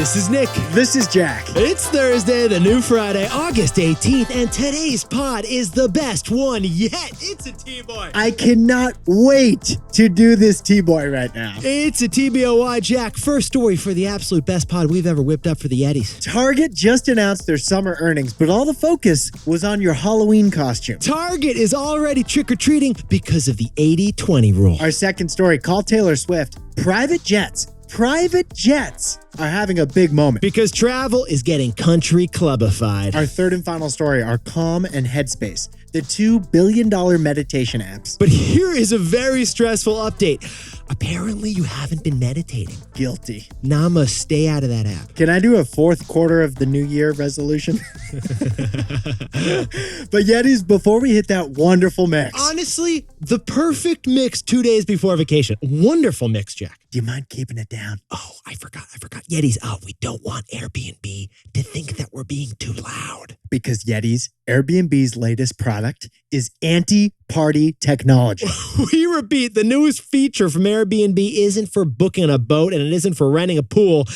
This is Nick. This is Jack. It's Thursday, the new Friday, August 18th, and today's pod is the best one yet. It's a T-Boy. I cannot wait to do this T-Boy right now. It's a TBOY, Jack. First story for the absolute best pod we've ever whipped up for the Yetis. Target just announced their summer earnings, but all the focus was on your Halloween costume. Target is already trick-or-treating because of the 80-20 rule. Our second story, call Taylor Swift. Private jets are having a big moment. Because travel is getting country-club-ified. Our third and final story are Calm and Headspace, the $2 billion meditation apps. But here is a very stressful update. Apparently, you haven't been meditating. Guilty. Nama, stay out of that app. Can I do a fourth quarter of the new year resolution? But Yetis, before we hit that wonderful mix. Honestly, the perfect mix 2 days before vacation. Wonderful mix, Jack. Do you mind keeping it down? Oh, I forgot. Yetis, we don't want Airbnb to think that we're being too loud. Because Yetis, Airbnb's latest product is anti-party technology. We repeat, the newest feature from Airbnb isn't for booking a boat and it isn't for renting a pool.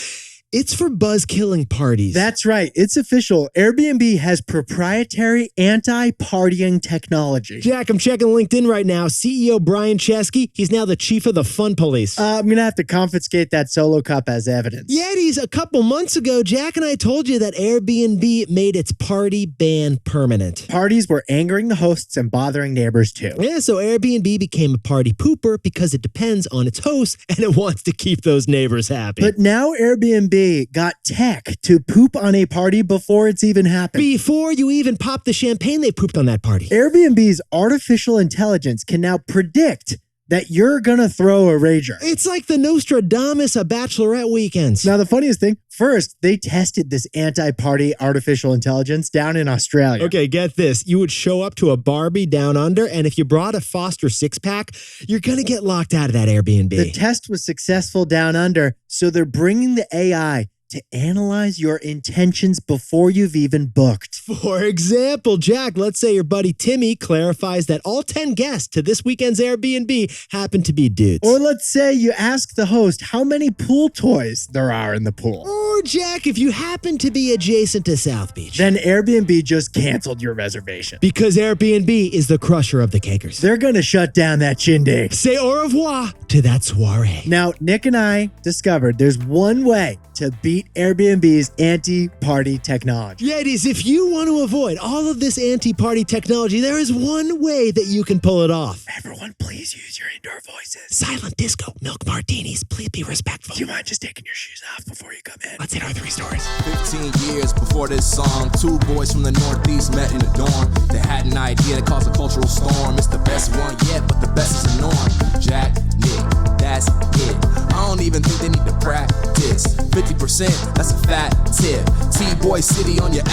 It's for buzz-killing parties. That's right. It's official. Airbnb has proprietary anti-partying technology. Jack, I'm checking LinkedIn right now. CEO Brian Chesky, he's now the chief of the fun police. I'm going to have to confiscate that solo cup as evidence. Yetis, a couple months ago, Jack and I told you that Airbnb made its party ban permanent. Parties were angering the hosts and bothering neighbors too. Yeah, so Airbnb became a party pooper because it depends on its hosts and it wants to keep those neighbors happy. But now Airbnb got tech to poop on a party before it's even happened. Before you even pop the champagne, they pooped on that party. Airbnb's artificial intelligence can now predict that you're gonna throw a rager. It's like the Nostradamus of bachelorette weekends. Now, the funniest thing, first, they tested this anti-party artificial intelligence down in Australia. Okay, get this. You would show up to a Barbie down under, and if you brought a Foster six-pack, you're gonna get locked out of that Airbnb. The test was successful down under, so they're bringing the AI to analyze your intentions before you've even booked. For example, Jack, let's say your buddy Timmy clarifies that all 10 guests to this weekend's Airbnb happen to be dudes. Or let's say you ask the host how many pool toys there are in the pool. Or, Jack, if you happen to be adjacent to South Beach. Then Airbnb just canceled your reservation. Because Airbnb is the crusher of the cakers. They're gonna shut down that shindig. Say au revoir to that soiree. Now, Nick and I discovered there's one way to beat Airbnb's anti-party technology. Yetis, if you want to avoid all of this anti-party technology, there is one way that you can pull it off. Everyone, please use your indoor voices. Silent disco, milk martinis. Please be respectful. Do you mind just taking your shoes off before you come in? Let's hit our 3 stories. 15 years before this song, 2 boys from the Northeast met in the dorm. They had an idea to cause a cultural storm. It's the best one yet, but the best is the norm. Jack, Nick, that's it. I don't even think they need to practice. 50%, that's a fat tip. T-Boy City on your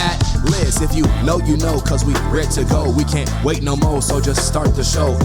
list. If you know, you know, cause we ready to go. We can't wait no more, so just start the show.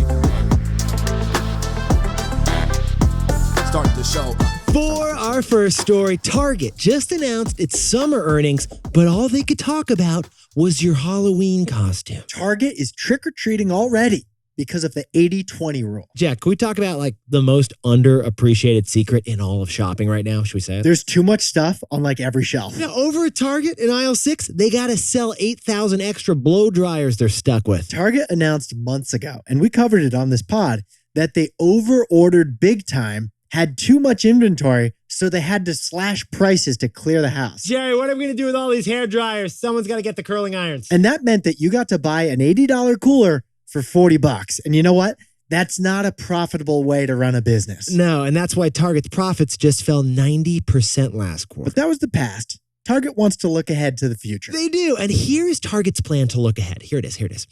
Start the show. For our first story, Target just announced its summer earnings, but all they could talk about was your Halloween costume. Target is trick-or-treating already because of the 80-20 rule. Jack, can we talk about like the most underappreciated secret in all of shopping right now? Should we say it? There's too much stuff on like every shelf. Now, over at Target in aisle 6, they got to sell 8,000 extra blow dryers they're stuck with. Target announced months ago, and we covered it on this pod, that they over-ordered big time, had too much inventory, so they had to slash prices to clear the house. Jerry, what are we going to do with all these hair dryers? Someone's got to get the curling irons. And that meant that you got to buy an $80 cooler for $40. And you know what? That's not a profitable way to run a business. No, and that's why Target's profits just fell 90% last quarter. But that was the past. Target wants to look ahead to the future. They do. And here is Target's plan to look ahead. Here it is.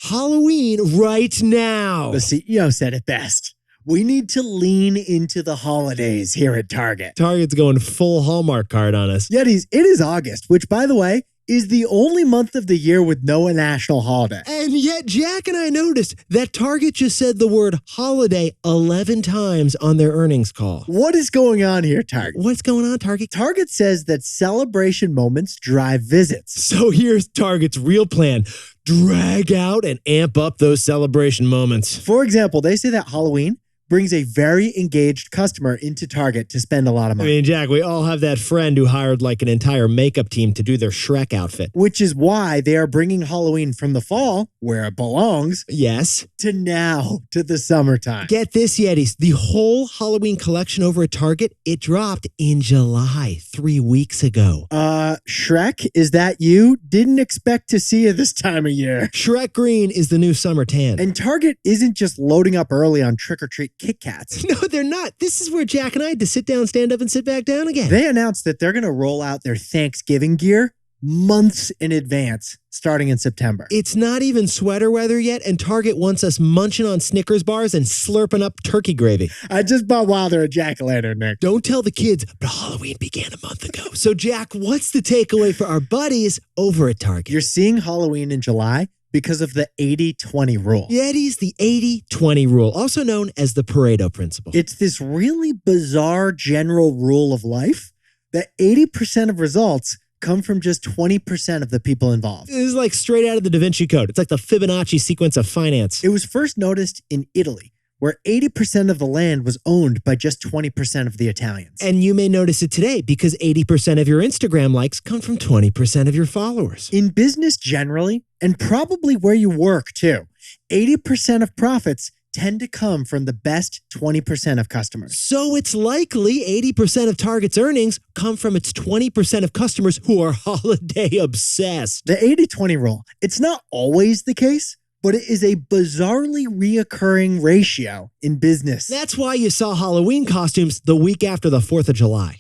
Halloween right now. The CEO said it best. We need to lean into the holidays here at Target. Target's going full Hallmark card on us. Yetis, it is August, which, by the way, is the only month of the year with no national holiday. And yet Jack and I noticed that Target just said the word holiday 11 times on their earnings call. What is going on here, Target? What's going on, Target? Target says that celebration moments drive visits. So here's Target's real plan. Drag out and amp up those celebration moments. For example, they say that Halloween brings a very engaged customer into Target to spend a lot of I money. mean, Jack, we all have that friend who hired like an entire makeup team to do their Shrek outfit. Which is why they are bringing Halloween from the fall, where it belongs, Yes. to now, to the summertime. Get this, Yetis. The whole Halloween collection over at Target, it dropped in July, 3 weeks ago. Shrek, is that you? Didn't expect to see you this time of year. Shrek Green is the new summer tan. And Target isn't just loading up early on trick-or-treat Kit Kats. No, they're not. This is where Jack and I had to sit down, stand up, and sit back down again. They announced that they're going to roll out their Thanksgiving gear months in advance, starting in September. It's not even sweater weather yet, and Target wants us munching on Snickers bars and slurping up turkey gravy. I just bought Wilder a jack-o'-lantern, Nick. Don't tell the kids, but Halloween began a month ago. So, Jack, what's the takeaway for our buddies over at Target? You're seeing Halloween in July because of the 80-20 rule. Yetis, the 80-20 rule, also known as the Pareto principle. It's this really bizarre general rule of life that 80% of results come from just 20% of the people involved. This is like straight out of the Da Vinci Code. It's like the Fibonacci sequence of finance. It was first noticed in Italy, where 80% of the land was owned by just 20% of the Italians. And you may notice it today because 80% of your Instagram likes come from 20% of your followers. In business generally, and probably where you work too, 80% of profits tend to come from the best 20% of customers. So it's likely 80% of Target's earnings come from its 20% of customers who are holiday obsessed. The 80-20 rule, it's not always the case, but it is a bizarrely reoccurring ratio in business. That's why you saw Halloween costumes the week after the 4th of July.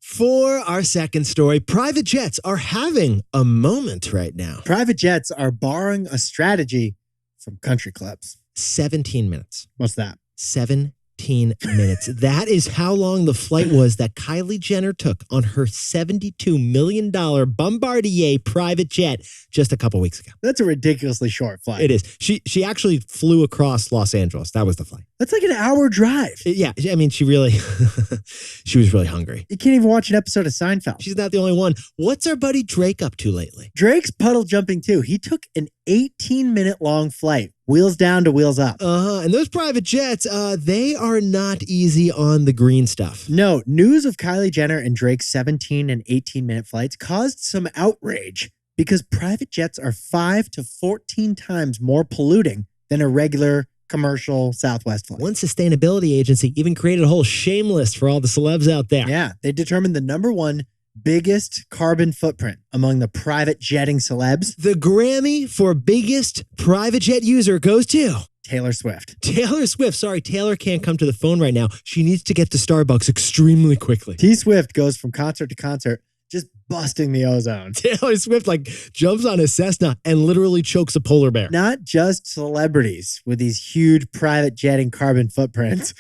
For our second story, private jets are having a moment right now. Private jets are borrowing a strategy from country clubs. 17 minutes. What's that? 17 minutes. That is how long the flight was that Kylie Jenner took on her $72 million Bombardier private jet just a couple weeks ago. That's a ridiculously short flight. It is. She actually flew across Los Angeles. That was the flight. That's like an hour drive. Yeah, I mean, she was really hungry. You can't even watch an episode of Seinfeld. She's not the only one. What's our buddy Drake up to lately? Drake's puddle jumping too. He took an 18-minute long flight, wheels down to wheels up. And those private jets, they are not easy on the green stuff. No, news of Kylie Jenner and Drake's 17 and 18-minute flights caused some outrage because private jets are 5 to 14 times more polluting than a regular commercial Southwest flight. One sustainability agency even created a whole shame list for all the celebs out there. Yeah, they determined the number one biggest carbon footprint among the private jetting celebs. The Grammy for biggest private jet user goes to Taylor Swift. Taylor Swift. Sorry, Taylor can't come to the phone right now. She needs to get to Starbucks extremely quickly. T-Swift goes from concert to concert, just busting the ozone. Taylor Swift jumps on a Cessna and literally chokes a polar bear. Not just celebrities with these huge private jetting carbon footprints.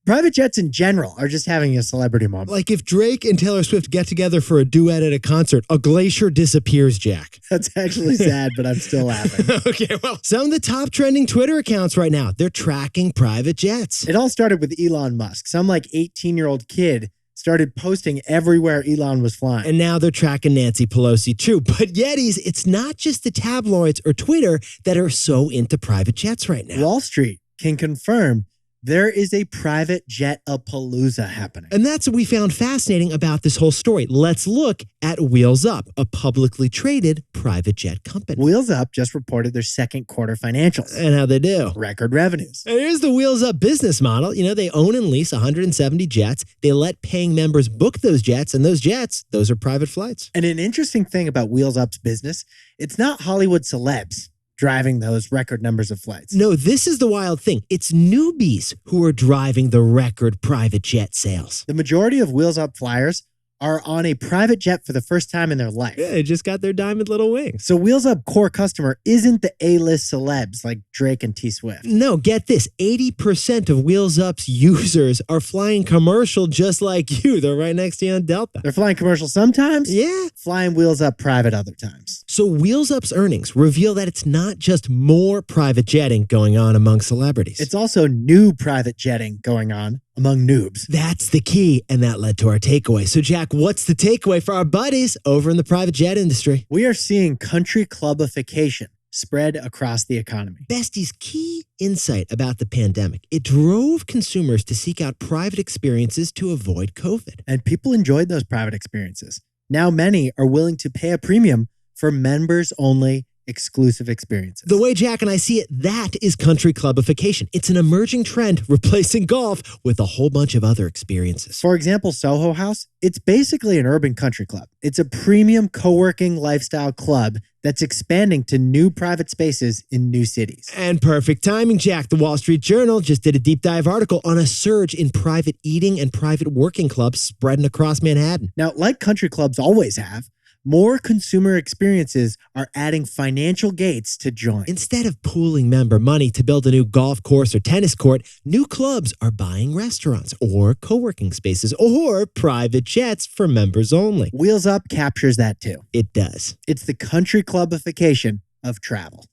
Private jets in general are just having a celebrity moment. Like if Drake and Taylor Swift get together for a duet at a concert, a glacier disappears, Jack. That's actually sad, but I'm still laughing. Okay, well, some of the top trending Twitter accounts right now, they're tracking private jets. It all started with Elon Musk. Some 18-year-old kid started posting everywhere Elon was flying. And now they're tracking Nancy Pelosi too. But Yetis, it's not just the tabloids or Twitter that are so into private jets right now. Wall Street can confirm there is a private jet-a-palooza happening. And that's what we found fascinating about this whole story. Let's look at Wheels Up, a publicly traded private jet company. Wheels Up just reported their second quarter financials. And how they do. Record revenues. And here's the Wheels Up business model. They own and lease 170 jets. They let paying members book those jets, and those jets, those are private flights. And an interesting thing about Wheels Up's business, it's not Hollywood celebs driving those record numbers of flights. No, this is the wild thing. It's newbies who are driving the record private jet sales. The majority of Wheels Up flyers are on a private jet for the first time in their life. Yeah, they just got their diamond little wings. So Wheels Up core customer isn't the A-list celebs like Drake and T-Swift. No, get this. 80% of Wheels Up's users are flying commercial just like you. They're right next to you on Delta. They're flying commercial sometimes. Yeah. Flying Wheels Up private other times. So Wheels Up's earnings reveal that it's not just more private jetting going on among celebrities. It's also new private jetting going on among noobs. That's the key, and that led to our takeaway. So, Jack, what's the takeaway for our buddies over in the private jet industry? We are seeing country-club-ification spread across the economy. Bestie's key insight about the pandemic, it drove consumers to seek out private experiences to avoid COVID. And people enjoyed those private experiences. Now many are willing to pay a premium for members-only exclusive experiences. The way Jack and I see it, that is country-club-ification. It's an emerging trend replacing golf with a whole bunch of other experiences. For example, Soho House, it's basically an urban country club. It's a premium co-working lifestyle club that's expanding to new private spaces in new cities. And perfect timing, Jack. The Wall Street Journal just did a deep dive article on a surge in private eating and private working clubs spreading across Manhattan. Now, like country clubs always have, more consumer experiences are adding financial gates to join. Instead of pooling member money to build a new golf course or tennis court, new clubs are buying restaurants or co-working spaces or private jets for members only. Wheels Up captures that too. It does. It's the country-club-ification of travel.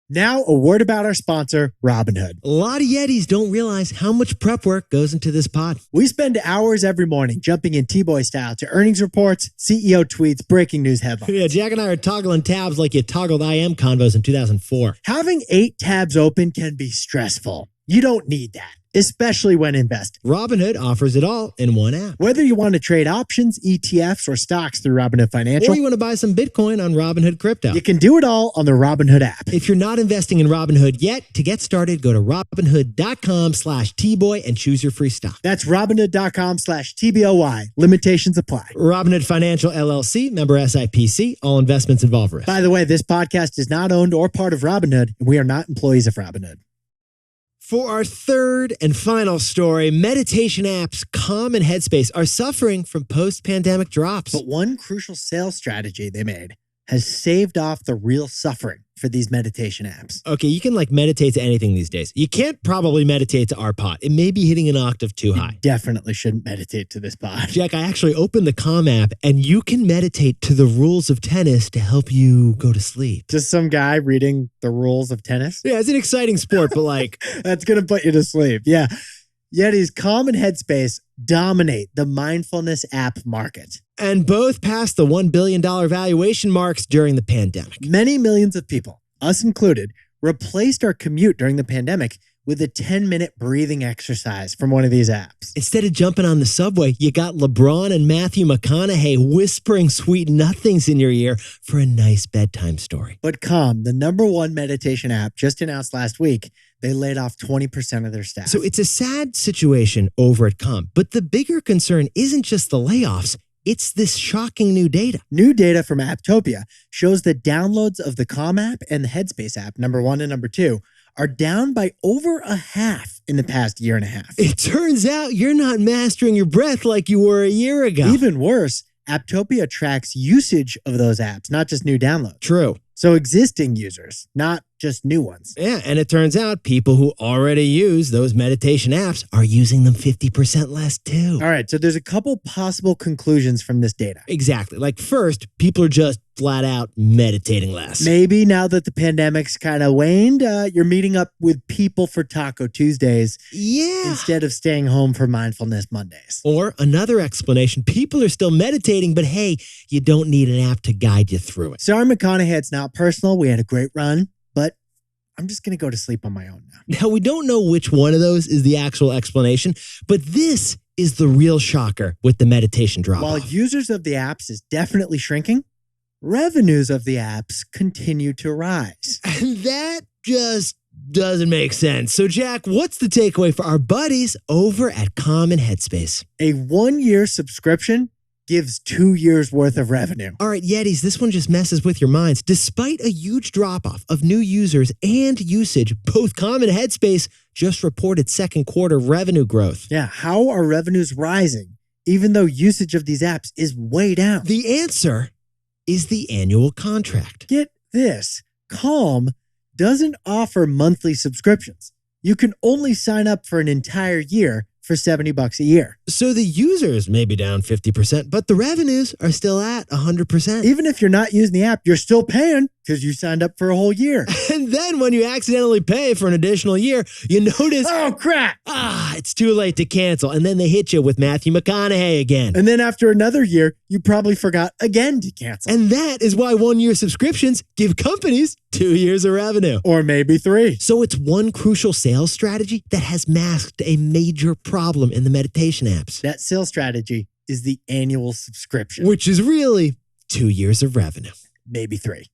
Now, a word about our sponsor, Robinhood. A lot of Yetis don't realize how much prep work goes into this pod. We spend hours every morning jumping in T-Boy style to earnings reports, CEO tweets, breaking news headlines. Yeah, Jack and I are toggling tabs like you toggled IM convos in 2004. Having 8 tabs open can be stressful. You don't need that, especially when investing. Robinhood offers it all in one app. Whether you want to trade options, ETFs, or stocks through Robinhood Financial, Or you want to buy some Bitcoin on Robinhood Crypto. you can do it all on the Robinhood app. If you're not investing in Robinhood yet, to get started, go to Robinhood.com/Tboy and choose your free stock. That's Robinhood.com/TBOY. Limitations apply. Robinhood Financial LLC, member SIPC. All investments involve risk. By the way, this podcast is not owned or part of Robinhood, and we are not employees of Robinhood. For our third and final story, meditation apps Calm and Headspace are suffering from post-pandemic drops. But one crucial sales strategy they made has saved off the real suffering for these meditation apps. Okay, you can meditate to anything these days. You can't probably meditate to our pot. It may be hitting an octave too high. Definitely shouldn't meditate to this pod. Jack, I actually opened the Calm app and you can meditate to the rules of tennis to help you go to sleep. Just some guy reading the rules of tennis? Yeah, it's an exciting sport, but That's going to put you to sleep. Yeah. Yeti's Calm and Headspace dominate the mindfulness app market. And both passed the $1 billion valuation marks during the pandemic. Many millions of people, us included, replaced our commute during the pandemic with a 10-minute breathing exercise from one of these apps. Instead of jumping on the subway, you got LeBron and Matthew McConaughey whispering sweet nothings in your ear for a nice bedtime story. But Calm, the #1 meditation app, just announced last week, they laid off 20% of their staff. So it's a sad situation over at Calm. But the bigger concern isn't just the layoffs. It's this shocking new data. New data from Apptopia shows that downloads of the Calm app and the Headspace app, #1 and #2, are down by over a half in the past year and a half. It turns out you're not mastering your breath like you were a year ago. Even worse, Apptopia tracks usage of those apps, not just new downloads. True. So existing users, not just new ones. Yeah, and it turns out people who already use those meditation apps are using them 50% less too. All right, so there's a couple possible conclusions from this data. Exactly. First, people are just flat out meditating less. Maybe now that the pandemic's kind of waned, you're meeting up with people for Taco Tuesdays instead of staying home for Mindfulness Mondays. Or another explanation, people are still meditating, but hey, you don't need an app to guide you through it. Sorry, McConaughey, it's not personal. We had a great run, but I'm just going to go to sleep on my own now. Now, we don't know which one of those is the actual explanation, but this is the real shocker with the meditation drop-off. While users of the apps is definitely shrinking, revenues of the apps continue to rise. And that just doesn't make sense. So, Jack, what's the takeaway for our buddies over at Calm and Headspace? A 1-year subscription gives 2 years worth of revenue. All right, Yetis, this one just messes with your minds. Despite a huge drop-off of new users and usage, both Calm and Headspace just reported second quarter revenue growth. Yeah, how are revenues rising, even though usage of these apps is way down? The answer is the annual contract. Get this, Calm doesn't offer monthly subscriptions. You can only sign up for an entire year for $70 a year. So the users may be down 50%, but the revenues are still at 100%. Even if you're not using the app, you're still paying because you signed up for a whole year. And then when you accidentally pay for an additional year, you notice, oh, crap. It's too late to cancel. And then they hit you with Matthew McConaughey again. And then after another year, you probably forgot again to cancel. And that is why 1-year subscriptions give companies 2 years of revenue. Or maybe 3. So it's one crucial sales strategy that has masked a major problem in the meditation apps. That sales strategy is the annual subscription. Which is really 2 years of revenue. Maybe 3.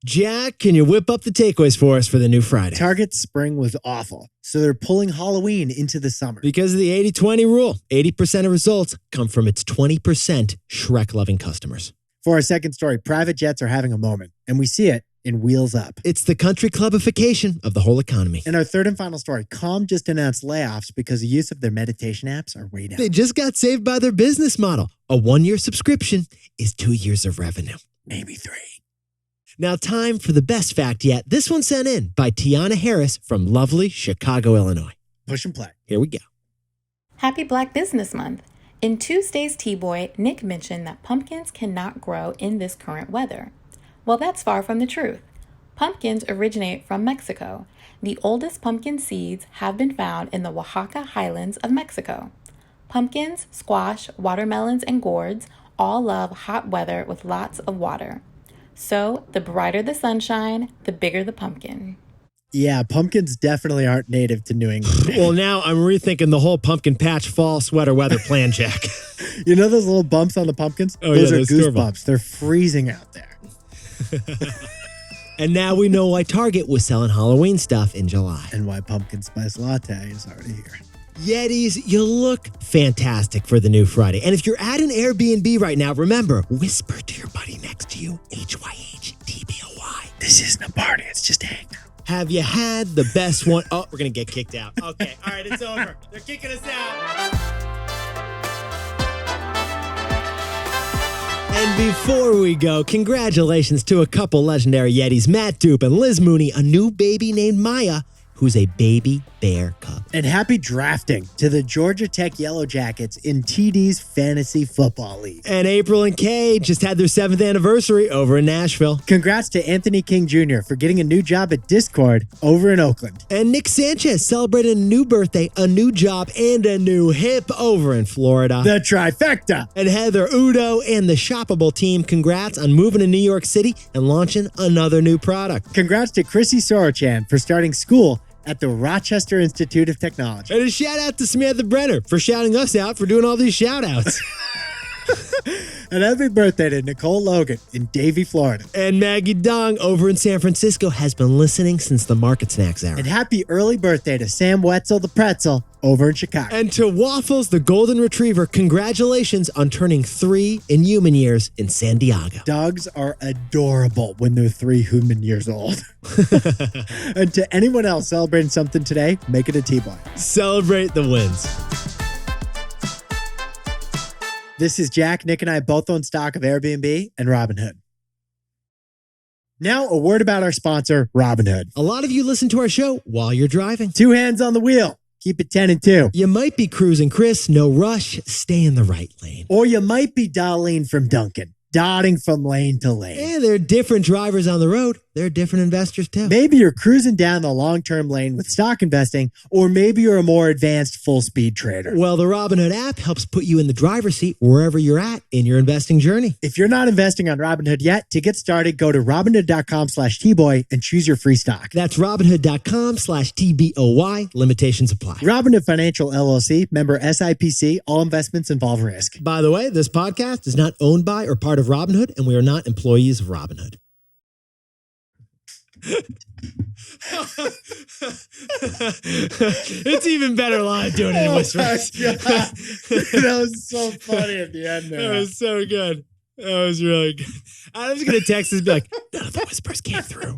Jack, can you whip up the takeaways for us for the new Friday? Target's spring was awful, so they're pulling Halloween into the summer. Because of the 80-20 rule, 80% of results come from its 20% Shrek-loving customers. For our second story, private jets are having a moment, and we see it in Wheels Up. It's the country-club-ification of the whole economy. In our third and final story, Calm just announced layoffs because the use of their meditation apps are way down. They just got saved by their business model. A 1-year subscription is 2 years of revenue. Maybe 3. Now, time for the best fact yet. This one sent in by Tiana Harris from lovely Chicago, Illinois. Push and play. Here we go. Happy Black Business Month. In Tuesday's T-Boy, Nick mentioned that pumpkins cannot grow in this current weather. Well, that's far from the truth. Pumpkins originate from Mexico. The oldest pumpkin seeds have been found in the Oaxaca highlands of Mexico. Pumpkins, squash, watermelons, and gourds all love hot weather with lots of water. So, the brighter the sunshine, the bigger the pumpkin. Yeah, pumpkins definitely aren't native to New England. Well, now I'm rethinking the whole pumpkin patch fall sweater weather plan, Jack. You know those little bumps on the pumpkins? Oh, those yeah, are those goosebumps. They're freezing out there. And now we know why Target was selling Halloween stuff in July. And why pumpkin spice latte is already here. Yetis, you look fantastic for the new Friday. And if you're at an Airbnb right now, remember, whisper to your buddy next to you, HYHTBOY. This isn't a party, it's just a hangout. Have you had the best one? Oh, we're going to get kicked out. Okay, all right, it's over. They're kicking us out. And before we go, congratulations to a couple legendary Yetis, Matt Dupe and Liz Mooney, a new baby named Maya, who's a baby bear cub. And happy drafting to the Georgia Tech Yellow Jackets in TD's Fantasy Football League. And April and Kay just had their 7th anniversary over in Nashville. Congrats to Anthony King Jr. for getting a new job at Discord over in Oakland. And Nick Sanchez celebrated a new birthday, a new job, and a new hip over in Florida. The trifecta. And Heather Udo and the Shoppable team, congrats on moving to New York City and launching another new product. Congrats to Chrissy Sorochan for starting school at the Rochester Institute of Technology. And a shout out to Samantha Brenner for shouting us out for doing all these shout outs. And happy birthday to Nicole Logan in Davie, Florida. And Maggie Dong over in San Francisco has been listening since the Market Snacks era. And happy early birthday to Sam Wetzel the Pretzel over in Chicago. And to Waffles the Golden Retriever, congratulations on turning 3 in human years in San Diego. Dogs are adorable when they're 3 human years old. And to anyone else celebrating something today, make it a T-Boy. Celebrate the wins. This is Jack. Nick and I both own stock of Airbnb and Robinhood. Now, a word about our sponsor, Robinhood. A lot of you listen to our show while you're driving. 2 hands on the wheel. Keep it 10 and 2. You might be cruising, Chris. No rush. Stay in the right lane. Or you might be Darlene from Duncan, dotting from lane to lane. Yeah, there are different drivers on the road. There are different investors too. Maybe you're cruising down the long-term lane with stock investing, or maybe you're a more advanced full-speed trader. Well, the Robinhood app helps put you in the driver's seat wherever you're at in your investing journey. If you're not investing on Robinhood yet, to get started, go to Robinhood.com/T-Boy and choose your free stock. That's Robinhood.com/TBOY. Limitations apply. Robinhood Financial LLC, member SIPC, all investments involve risk. By the way, this podcast is not owned by or part of Robinhood, and we are not employees of Robinhood. It's even better live doing it in whispers. That was so funny at the end there. That was so good. That was really good. I was going to text this and be like, none of the whispers came through.